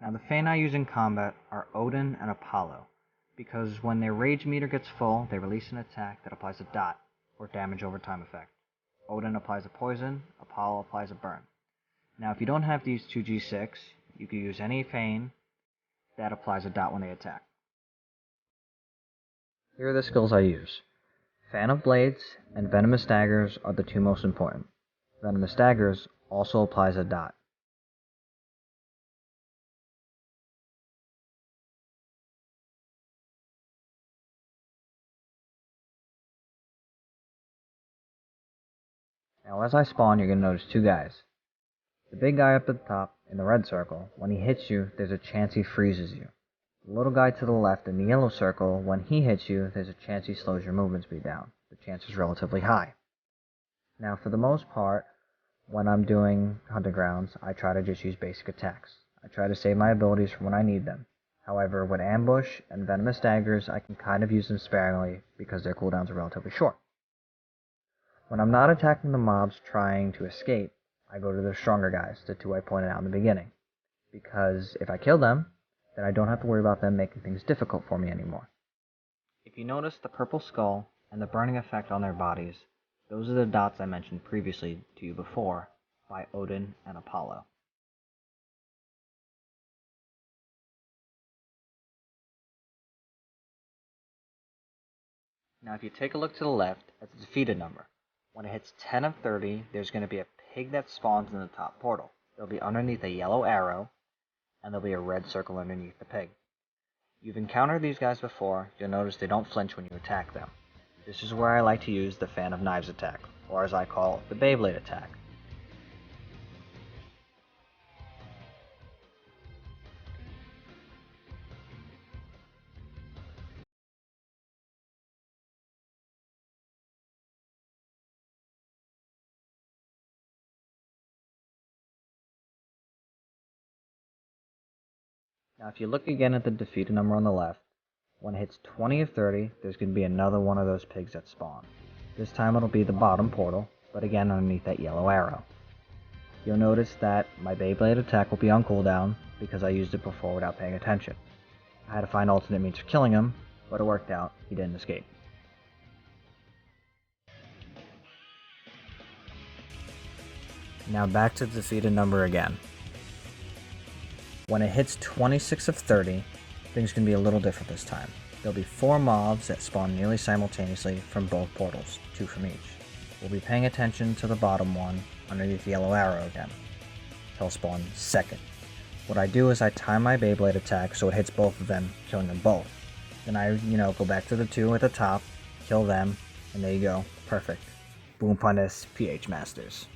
Now the Fane I use in combat are Odin and Apollo, because when their rage meter gets full, they release an attack that applies a dot, or damage over time effect. Odin applies a poison, Apollo applies a burn. Now if you don't have these two G6, you can use any Fane that applies a dot when they attack. Here are the skills I use. Fan of Blades and Venomous Daggers are the two most important. Venomous Daggers also applies a dot. Now as I spawn, you're going to notice two guys. The big guy up at the top, in the red circle, when he hits you, there's a chance he freezes you. The little guy to the left in the yellow circle, when he hits you, there's a chance he slows your movement speed down. The chance is relatively high. Now for the most part, when I'm doing Hunting Grounds, I try to just use basic attacks. I try to save my abilities for when I need them. However, with Ambush and Venomous Daggers, I can kind of use them sparingly because their cooldowns are relatively short. When I'm not attacking the mobs trying to escape, I go to the stronger guys, the two I pointed out in the beginning. Because if I kill them, then I don't have to worry about them making things difficult for me anymore. If you notice the purple skull and the burning effect on their bodies, those are the dots I mentioned previously to you before by Odin and Apollo. Now if you take a look to the left at the defeated number, when it hits 10 of 30, there's going to be a pig that spawns in the top portal. It'll be underneath a yellow arrow, and there'll be a red circle underneath the pig. You've encountered these guys before, you'll notice they don't flinch when you attack them. This is where I like to use the Fan of Knives attack, or as I call it, the Beyblade attack. Now if you look again at the defeated number on the left, when it hits 20 of 30, there's going to be another one of those pigs that spawn. This time it'll be the bottom portal, but again underneath that yellow arrow. You'll notice that my Beyblade attack will be on cooldown because I used it before without paying attention. I had to find alternate means of killing him, but it worked out, he didn't escape. Now back to the defeated number again. When it hits 26 of 30, things can be a little different this time. There'll be 4 mobs that spawn nearly simultaneously from both portals, 2 from each. We'll be paying attention to the bottom one underneath the yellow arrow again. He'll spawn second. What I do is I time my Beyblade attack so it hits both of them, killing them both. Then I, go back to the 2 at the top, kill them, and there you go. Perfect. Boom Punis PH Masters.